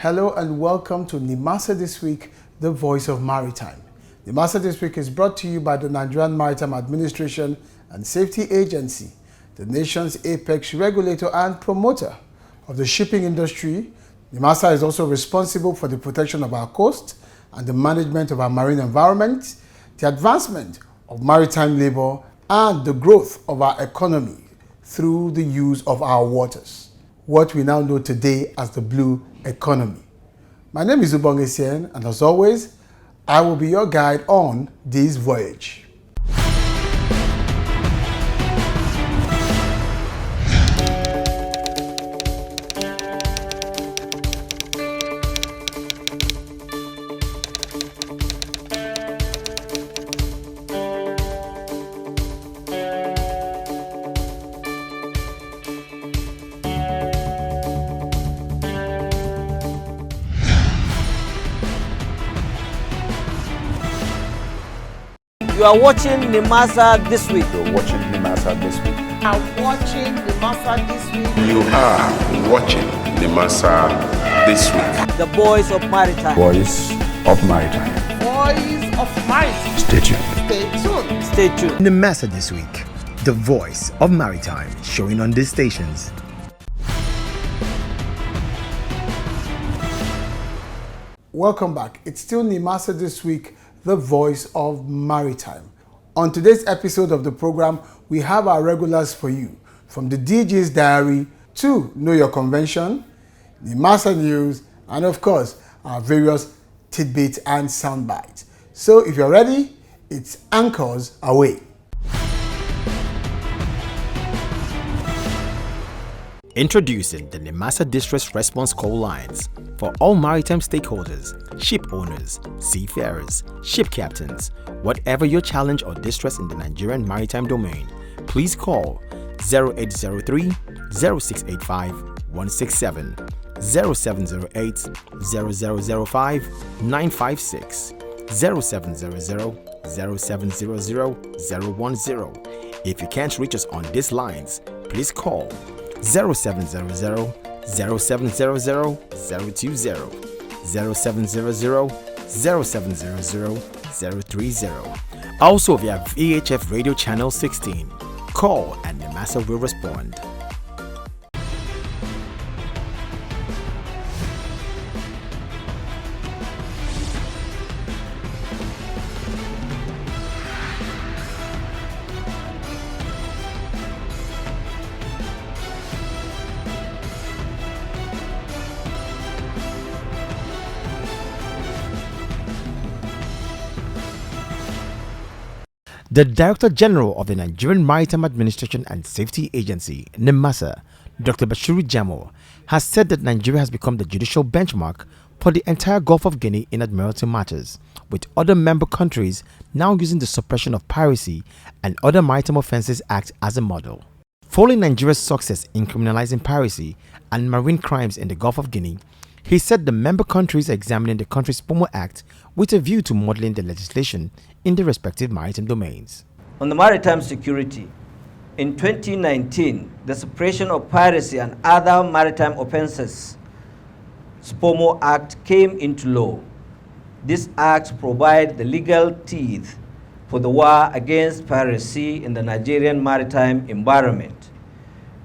Hello and welcome to NIMASA This Week, the Voice of Maritime. NIMASA This Week is brought to you by the Nigerian Maritime Administration and Safety Agency, the nation's apex regulator and promoter of the shipping industry. NIMASA is also responsible for the protection of our coast and the management of our marine environment, the advancement of maritime labor, and the growth of our economy through the use of our waters, what we now know today as the blue economy. My name is Ubong Essien, and as always, I will be your guide on this voyage. You are watching NIMASA This Week. You're watching NIMASA This Week. You are watching NIMASA This Week. You are watching NIMASA This Week. The Voice of Maritime. Voice of Maritime. Voice of Maritime. Stay tuned. Stay tuned. Stay tuned. NIMASA This Week, the Voice of Maritime, showing on these stations. Welcome back. It's still NIMASA This Week, the Voice of Maritime. On today's episode of the program, we have our regulars for you, from the DJ's Diary to Know Your Convention, NIMASA News, and of course, our various tidbits and sound bites. So if you're ready, it's anchors away. Introducing the NIMASA Distress Response Call Lines for all maritime stakeholders, ship owners, seafarers, ship captains. Whatever your challenge or distress in the Nigerian maritime domain, please call 0803 0685 167, 0708 0005 956, 0700 0700 010. If you can't reach us on these lines, please call 0700 0700 020, 0700 0700 030. Also via VHF Radio Channel 16. Call and NIMASA will respond. The Director General of the Nigerian Maritime Administration and Safety Agency, NIMASA, Dr. Bashiru Jamo, has said that Nigeria has become the judicial benchmark for the entire Gulf of Guinea in admiralty matters, with other member countries now using the Suppression of Piracy and Other Maritime Offences Act as a model. Following Nigeria's success in criminalizing piracy and marine crimes in the Gulf of Guinea, he said the member countries are examining the country's POMO Act with a view to modeling the legislation in the respective maritime domains. On the maritime security, in 2019, the Suppression of Piracy and Other Maritime Offences (SPOMO) Act came into law. This act provides the legal teeth for the war against piracy in the Nigerian maritime environment,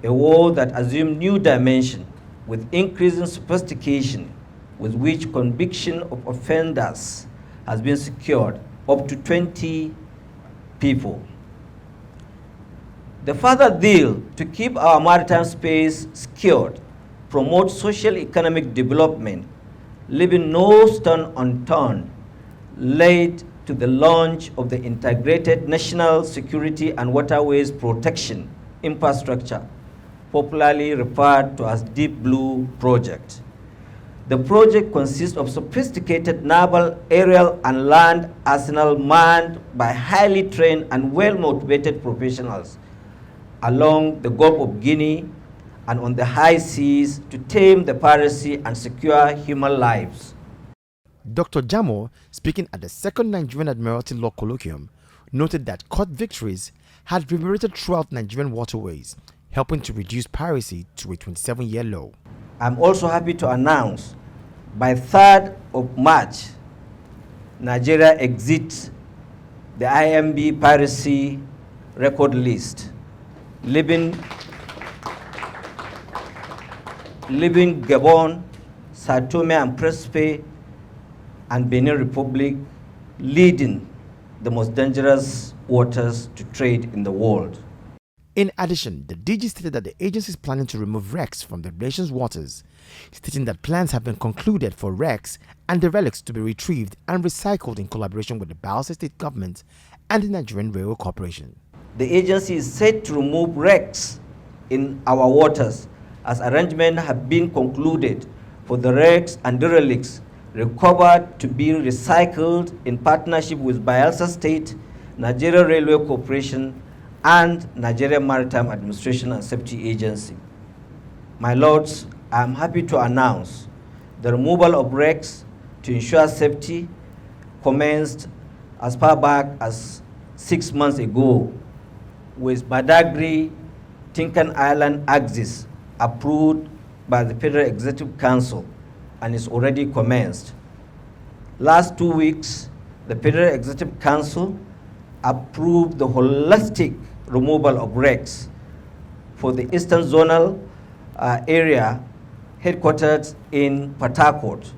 a war that assumed new dimension with increasing sophistication with which conviction of offenders has been secured, up to 20 people. The further deal to keep our maritime space secured, promote social economic development, leaving no stone unturned, led to the launch of the Integrated National Security and Waterways Protection Infrastructure, popularly referred to as Deep Blue Project. The project consists of sophisticated naval, aerial, and land arsenal manned by highly trained and well-motivated professionals along the Gulf of Guinea and on the high seas to tame the piracy and secure human lives. Dr. Jamo, speaking at the second Nigerian Admiralty Law Colloquium, noted that court victories had reverberated throughout Nigerian waterways, helping to reduce piracy to a 27-year low. I'm also happy to announce by 3rd of March, Nigeria exits the IMB piracy record list, leaving Gabon, Sao Tome and Principe, and Benin Republic leading the most dangerous waters to trade in the world. In addition, the DG stated that the agency is planning to remove wrecks from the nation's waters, stating that plans have been concluded for wrecks and derelicts to be retrieved and recycled in collaboration with the Bayelsa State government and the Nigerian Railway Corporation. The agency is set to remove wrecks in our waters as arrangements have been concluded for the wrecks and derelicts recovered to be recycled in partnership with Bayelsa State, Nigeria Railway Corporation, and Nigeria Maritime Administration and Safety Agency. My lords, I am happy to announce the removal of wrecks to ensure safety commenced as far back as 6 months ago, with Badagry Tinkan Island axis approved by the Federal Executive Council and is already commenced. Last 2 weeks, the Federal Executive Council approved the holistic removal of wrecks for the Eastern Zonal area headquartered in Port Harcourt.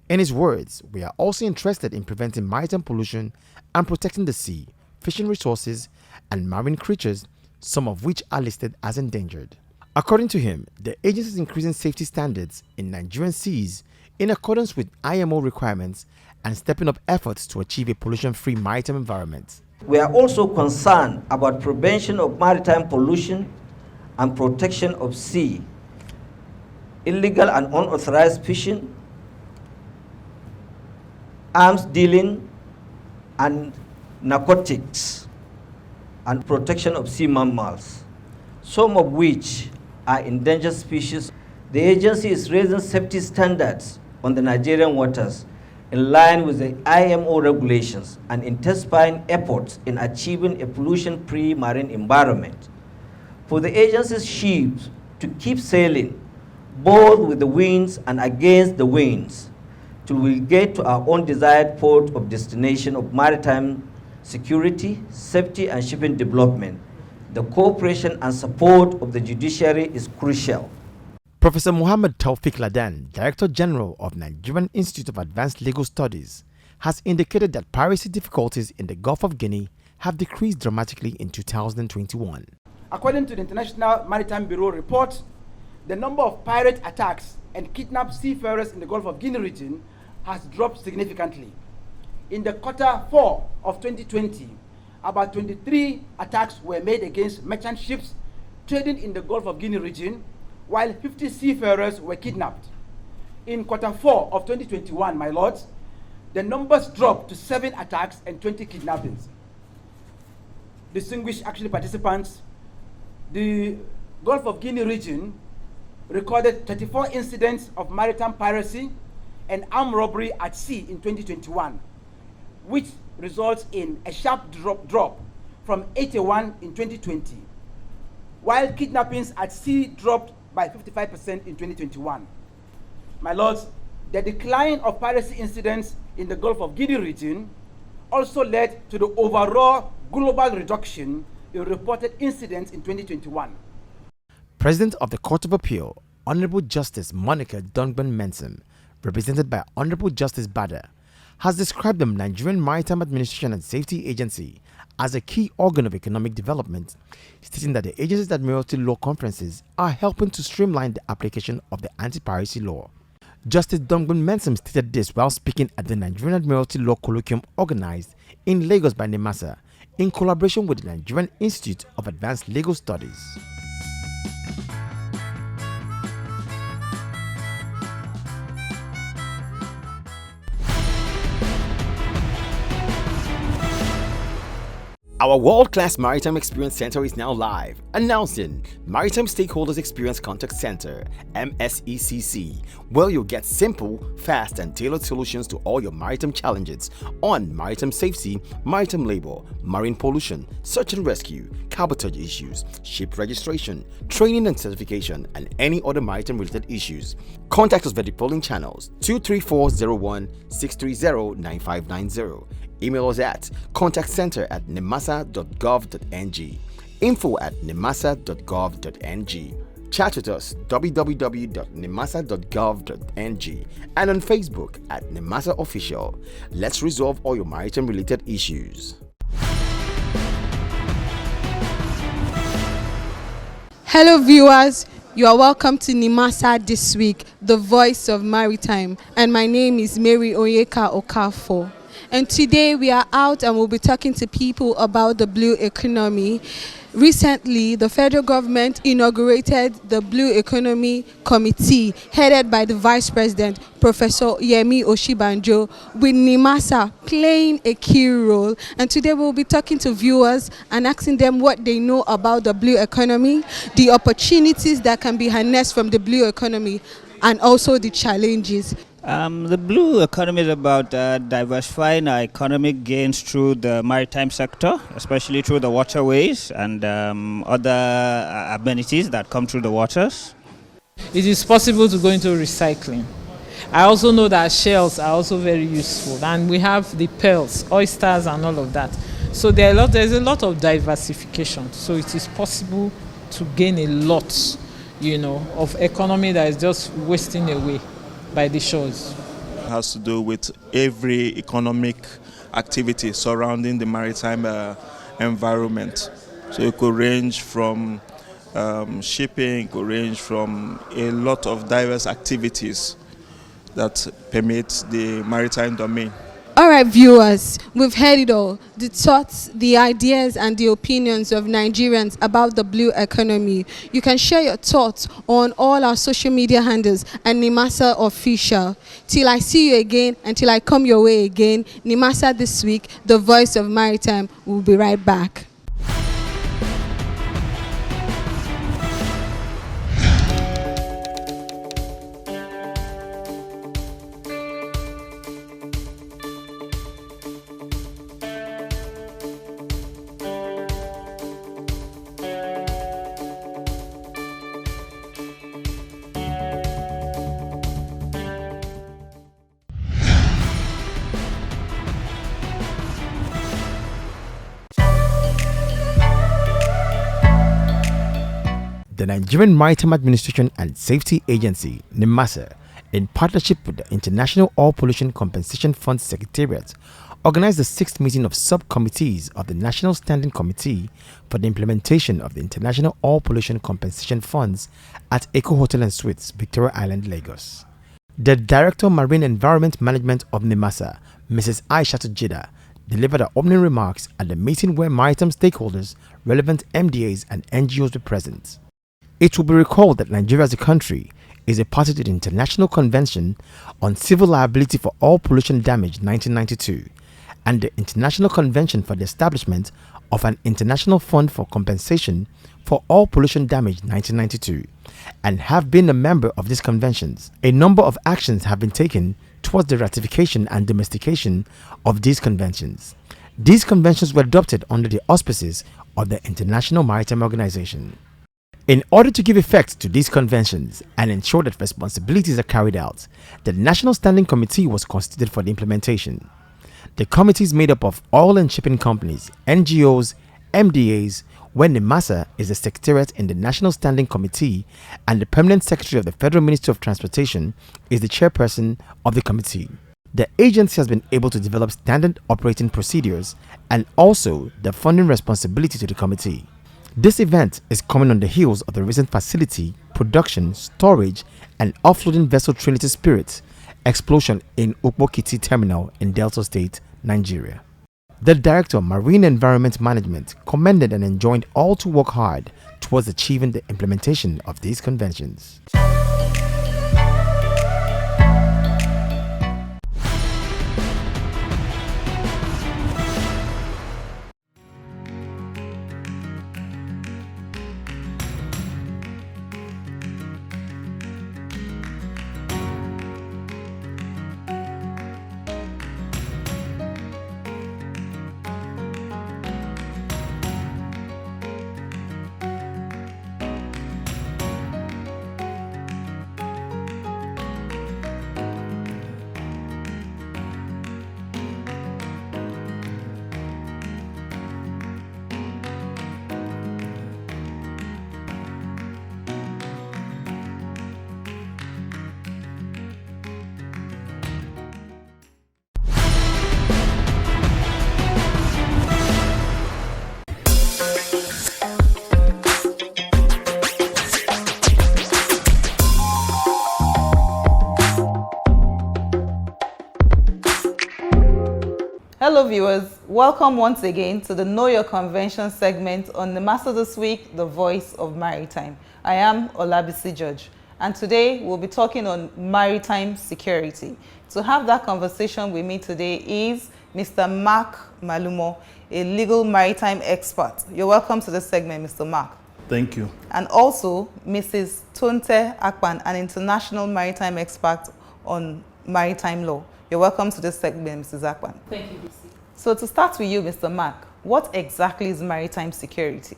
In his words, we are also interested in preventing maritime pollution and protecting the sea, fishing resources, and marine creatures, some of which are listed as endangered. According to him, the agency is increasing safety standards in Nigerian seas in accordance with IMO requirements and stepping up efforts to achieve a pollution-free maritime environment. We are also concerned about prevention of maritime pollution and protection of sea, illegal and unauthorized fishing, arms dealing, and narcotics, and protection of sea mammals, some of which are endangered species. The agency is raising safety standards on the Nigerian waters in line with the IMO regulations and intensifying efforts in achieving a pollution-free marine environment. For the agency's ships to keep sailing both with the winds and against the winds till we get to our own desired port of destination of maritime security, safety, and shipping development, the cooperation and support of the judiciary is crucial. Professor Muhammad Taufik Ladan, Director General of Nigerian Institute of Advanced Legal Studies, has indicated that piracy difficulties in the Gulf of Guinea have decreased dramatically in 2021. According to the International Maritime Bureau report, the number of pirate attacks and kidnapped seafarers in the Gulf of Guinea region has dropped significantly. In the Q4 of 2020, about 23 attacks were made against merchant ships trading in the Gulf of Guinea region, while 50 seafarers were kidnapped. In Q4 of 2021, my lords, the numbers dropped to 7 attacks and 20 kidnappings. Distinguished participants, the Gulf of Guinea region recorded 34 incidents of maritime piracy and armed robbery at sea in 2021, which results in a sharp drop from 81 in 2020, while kidnappings at sea dropped by 55% in 2021. My lords, the decline of piracy incidents in the Gulf of Guinea region also led to the overall global reduction in reported incidents in 2021. President of the Court of Appeal, Honorable Justice Monica Dongban-Mensem, represented by Honorable Justice Bada, has described the Nigerian Maritime Administration and Safety Agency as a key organ of economic development, stating that the agency's Admiralty Law conferences are helping to streamline the application of the anti-piracy law. Justice Dongban-Mensem stated this while speaking at the Nigerian Admiralty Law Colloquium organized in Lagos by NIMASA in collaboration with the Nigerian Institute of Advanced Legal Studies. Our world-class Maritime Experience Center is now live. Announcing Maritime Stakeholders Experience Contact Center, MSECC, where you'll get simple, fast, and tailored solutions to all your maritime challenges on maritime safety, maritime labor, marine pollution, search and rescue, cabotage issues, ship registration, training and certification, and any other maritime-related issues. Contact us via the following channels: 23401-630-9590. Email us at contactcenter@nimasa.gov.ng, info@nimasa.gov.ng. Chat with us www.nimasa.gov.ng and on Facebook at NIMASA Official. Let's resolve all your maritime related issues. Hello viewers, you are welcome to NIMASA This Week, the voice of maritime, and my name is Mary Onyeka Okafor. And today we are out and we'll be talking to people about the blue economy. Recently, the federal government inaugurated the Blue Economy Committee, headed by the Vice President, Professor Yemi Oshibanjo, with NIMASA playing a key role. And today we'll be talking to viewers and asking them what they know about the blue economy, the opportunities that can be harnessed from the blue economy, and also the challenges. The blue economy is about diversifying our economic gains through the maritime sector, especially through the waterways and other amenities that come through the waters. It is possible to go into recycling. I also know that shells are also very useful, and we have the pearls, oysters, and all of that. So there's a lot of diversification. So it is possible to gain a lot, of economy that is just wasting away by the shores. It has to do with every economic activity surrounding the maritime environment. So it could range from shipping, it could range from a lot of diverse activities that permit the maritime domain. All right, viewers, we've heard it all. The thoughts, the ideas, and the opinions of Nigerians about the blue economy. You can share your thoughts on all our social media handles and NIMASA Official. Till I see you again, until I come your way again, NIMASA This Week, the voice of maritime. We'll be right back. The Nigerian Maritime Administration and Safety Agency, NIMASA, in partnership with the International Oil Pollution Compensation Fund Secretariat, organized the 6th meeting of subcommittees of the National Standing Committee for the implementation of the International Oil Pollution Compensation Funds at Eco Hotel and Suites, Victoria Island, Lagos. The Director of Marine Environment Management of NIMASA, Mrs. Aishatu Jida, delivered her opening remarks at the meeting where maritime stakeholders, relevant MDAs and NGOs were present. It will be recalled that Nigeria as a country is a party to the International Convention on Civil Liability for Oil Pollution Damage 1992 and the International Convention for the Establishment of an International Fund for Compensation for Oil Pollution Damage 1992 and have been a member of these conventions. A number of actions have been taken towards the ratification and domestication of these conventions. These conventions were adopted under the auspices of the International Maritime Organization. In order to give effect to these conventions and ensure that responsibilities are carried out, the National Standing Committee was constituted for the implementation. The committee is made up of oil and shipping companies, NGOs, MDAs, where NIMASA is the secretariat in the National Standing Committee, and the Permanent Secretary of the Federal Ministry of Transportation is the chairperson of the committee. The agency has been able to develop standard operating procedures and also the funding responsibility to the committee. This event is coming on the heels of the recent facility, production, storage, and offloading vessel Trinity Spirit explosion in Ukpokiti Terminal in Delta State, Nigeria. The Director of Marine Environment Management commended and enjoined all to work hard towards achieving the implementation of these conventions. Hello viewers, welcome once again to the Know Your Convention segment on NIMASA This Week, the Voice of Maritime. I am Olabisi George, and today we'll be talking on maritime security. To have that conversation with me today is Mr. Mark Malumo, a legal maritime expert. You're welcome to this segment, Mr. Mark. Thank you. And also Mrs. Tonte Akpan, an international maritime expert on maritime law. You're welcome to this segment, Mrs. Akpan. Thank you, BC. So to start with you, Mr. Mark, what exactly is maritime security?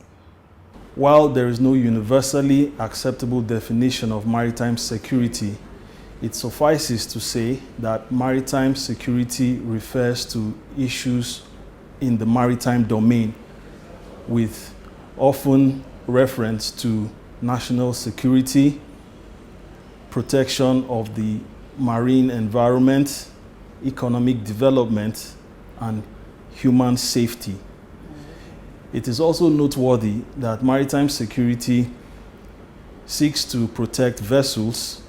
While there is no universally acceptable definition of maritime security, it suffices to say that maritime security refers to issues in the maritime domain with often reference to national security, protection of the marine environment, economic development, and human safety. It is also noteworthy that maritime security seeks to protect vessels,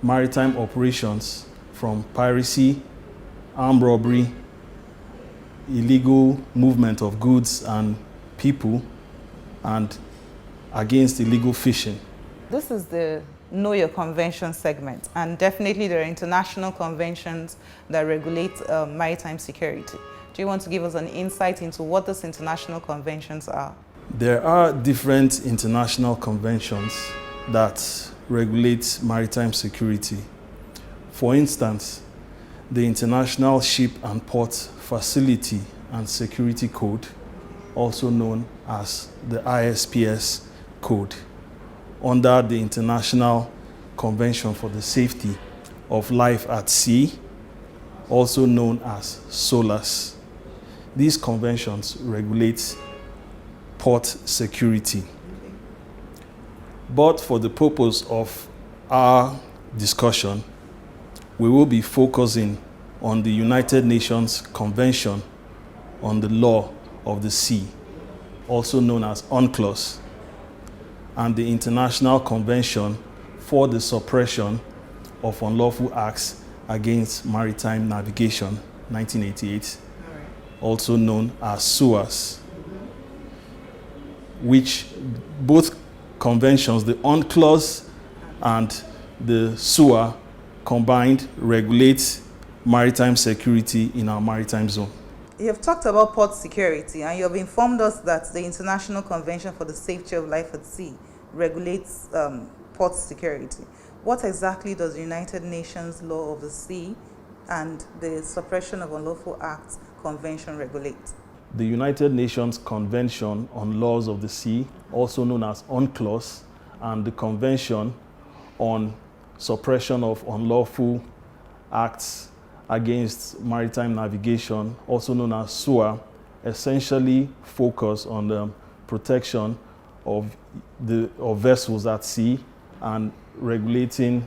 maritime operations from piracy, armed robbery, illegal movement of goods and people, and against illegal fishing. This is the Know Your Convention segment, and definitely there are international conventions that regulate maritime security. Do you want to give us an insight into what those international conventions are? There are different international conventions that regulate maritime security. For instance, the International Ship and Port Facility and Security Code, also known as the ISPS Code, under the International Convention for the Safety of Life at Sea, also known as SOLAS. These conventions regulate port security. But for the purpose of our discussion, we will be focusing on the United Nations Convention on the Law of the Sea, also known as UNCLOS, and the International Convention for the Suppression of Unlawful Acts Against Maritime Navigation, 1988, also known as SUAS, which both conventions, the UNCLOS and the SUA, combined regulate maritime security in our maritime zone. You have talked about port security, and you have informed us that the International Convention for the Safety of Life at Sea regulates port security. What exactly does the United Nations Law of the Sea and the Suppression of Unlawful Acts Convention regulate? The United Nations Convention on Laws of the Sea, also known as UNCLOS, and the Convention on Suppression of Unlawful Acts Against Maritime Navigation, also known as SUA, essentially focus on the protection of vessels at sea and regulating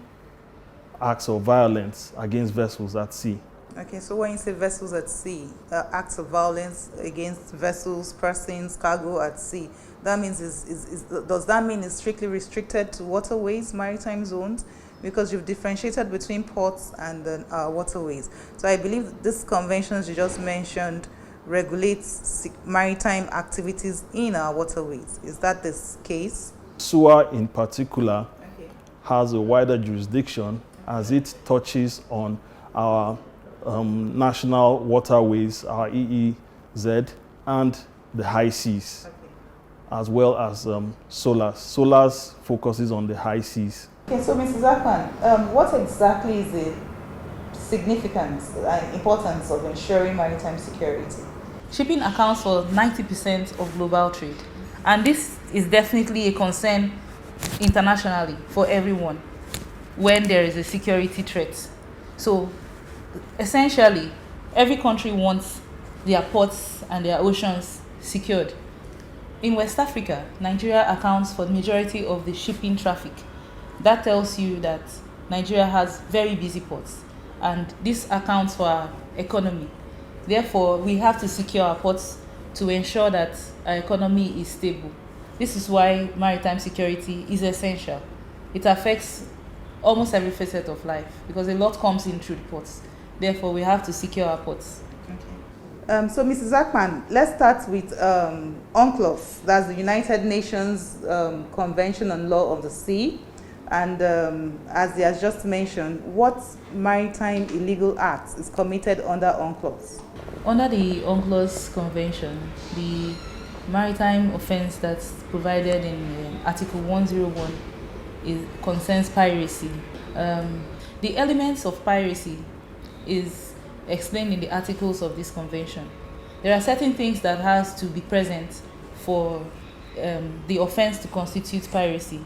acts of violence against vessels at sea. Okay, so when you say vessels at sea, acts of violence against vessels, persons, cargo at sea, that means does that mean it's strictly restricted to waterways, maritime zones? Because you've differentiated between ports and waterways. So I believe these conventions you just mentioned regulates maritime activities in our waterways. Is that the case? SUA in particular has a wider jurisdiction as it touches on our national waterways, our EEZ, and the high seas, as well as SOLAS. SOLAS focuses on the high seas. Okay, so Mrs. Akpan, what exactly is the significance and importance of ensuring maritime security? Shipping accounts for 90% of global trade, and this is definitely a concern internationally for everyone when there is a security threat. So essentially, every country wants their ports and their oceans secured. In West Africa, Nigeria accounts for the majority of the shipping traffic. That tells you that Nigeria has very busy ports, and this accounts for our economy. Therefore, we have to secure our ports to ensure that our economy is stable. This is why maritime security is essential. It affects almost every facet of life because a lot comes in through the ports. Therefore, we have to secure our ports. Okay. So, Mrs. Akpan, let's start with UNCLOS, that's the United Nations Convention on Law of the Sea. And as he has just mentioned, what maritime illegal acts is committed under UNCLOS? Under the UNCLOS Convention, the maritime offense that's provided in Article 101 concerns piracy. The elements of piracy is explained in the articles of this convention. There are certain things that has to be present for the offense to constitute piracy.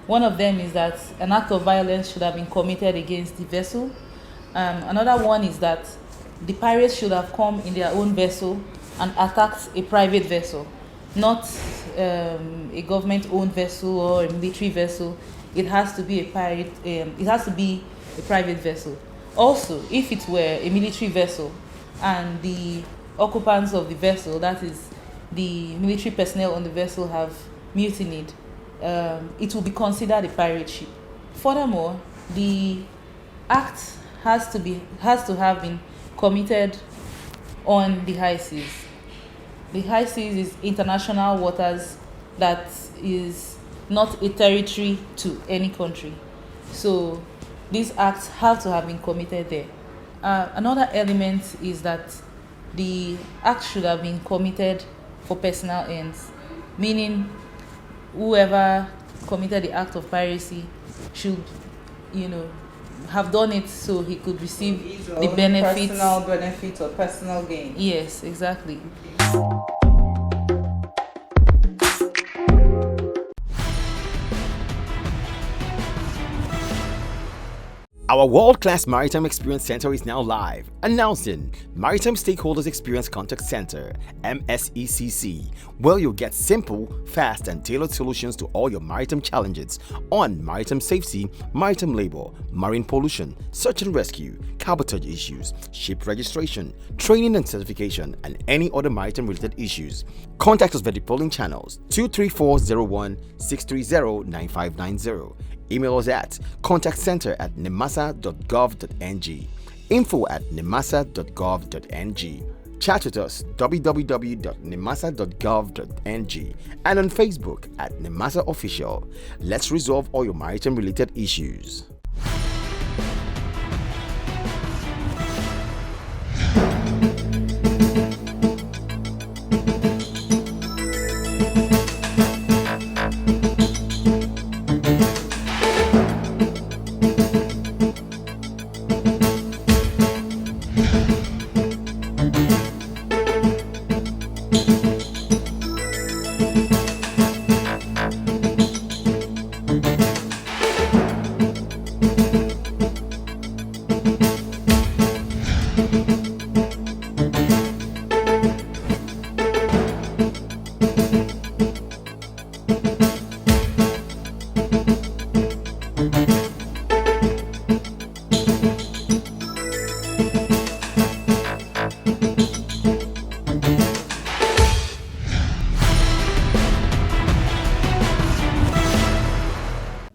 One of them is that an act of violence should have been committed against the vessel. Another one is that the pirates should have come in their own vessel and attacked a private vessel, not a government-owned vessel or a military vessel. It has to be a private vessel. Also, if it were a military vessel and the occupants of the vessel, that is the military personnel on the vessel, have mutinied, it will be considered a pirate ship. Furthermore, the act has to have been committed on the high seas. The high seas is international waters that is not a territory to any country. So these acts have to have been committed there. Another element is that the act should have been committed for personal ends, meaning whoever committed the act of piracy should, have done it so he could receive the benefits. Personal benefit or personal gain. Yes, exactly. Our world-class Maritime Experience Center is now live, announcing Maritime Stakeholders Experience Contact Center, MSECC, where you'll get simple, fast, and tailored solutions to all your maritime challenges on maritime safety, maritime labor, marine pollution, search and rescue, cabotage issues, ship registration, training and certification, and any other maritime-related issues. Contact us via the following channels: 23401 630 9590. Email us at contactcenter@nimasa.gov.ng, info@nimasa.gov.ng. Chat with us www.nimasa.gov.ng and on Facebook at NIMASA Official. Let's resolve all your maritime related issues.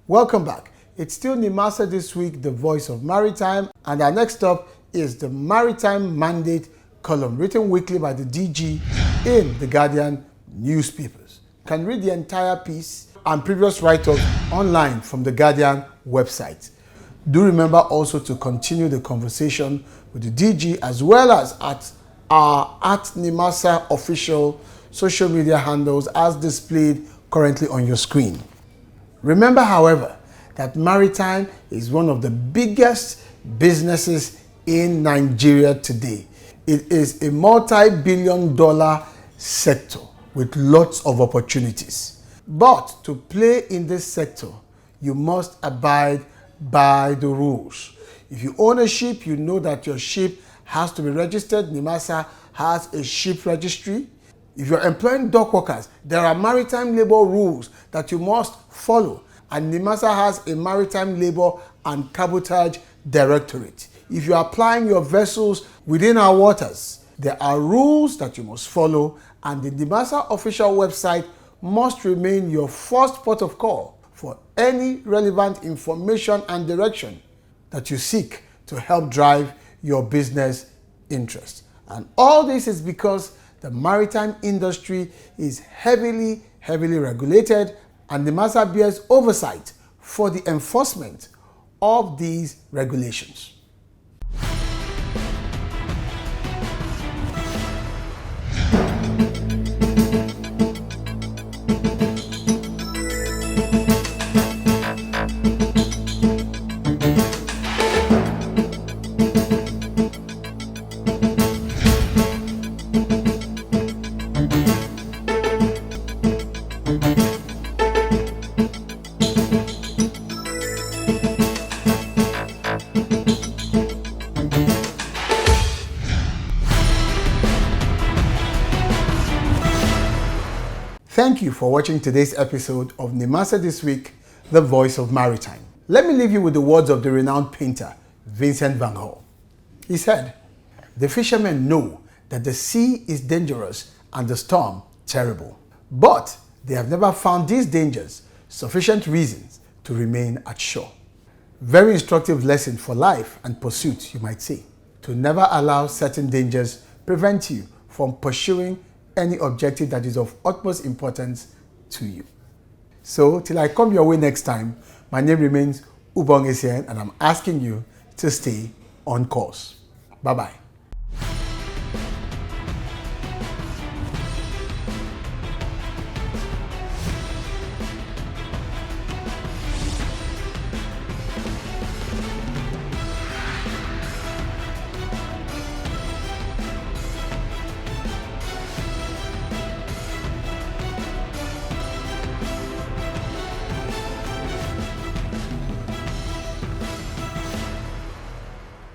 Welcome back. It's still NIMASA this week, the voice of maritime, and our next up is the Maritime Mandate column, written weekly by the DG in the Guardian newspapers. You can read the entire piece and previous write-ups online from the Guardian website. Do remember also to continue the conversation with the DG as well as at our @NIMASA official social media handles as displayed currently on your screen. Remember, however, that maritime is one of the biggest businesses in Nigeria today. It is a multi-billion-dollar sector with lots of opportunities. But to play in this sector, you must abide by the rules. If you own a ship, you know that your ship has to be registered. NIMASA has a ship registry. If you're employing dock workers, there are maritime labor rules that you must follow, and NIMASA has a maritime labor and cabotage directorate. If you're applying your vessels within our waters, there are rules that you must follow, and the NIMASA official website must remain your first port of call for any relevant information and direction that you seek to help drive your business interests. And all this is because the maritime industry is heavily regulated, and NIMASA bears oversight for the enforcement of these regulations. Thank you for watching today's episode of NIMASA This Week, the Voice of Maritime. Let me leave you with the words of the renowned painter, Vincent van Gogh. He said, "The fishermen know that the sea is dangerous and the storm terrible, but they have never found these dangers sufficient reasons to remain at shore." Very instructive lesson for life and pursuit, you might say. To never allow certain dangers prevent you from pursuing any objective that is of utmost importance to you. So, till I come your way next time, my name remains Ubong Essien, and I'm asking you to stay on course. Bye-bye.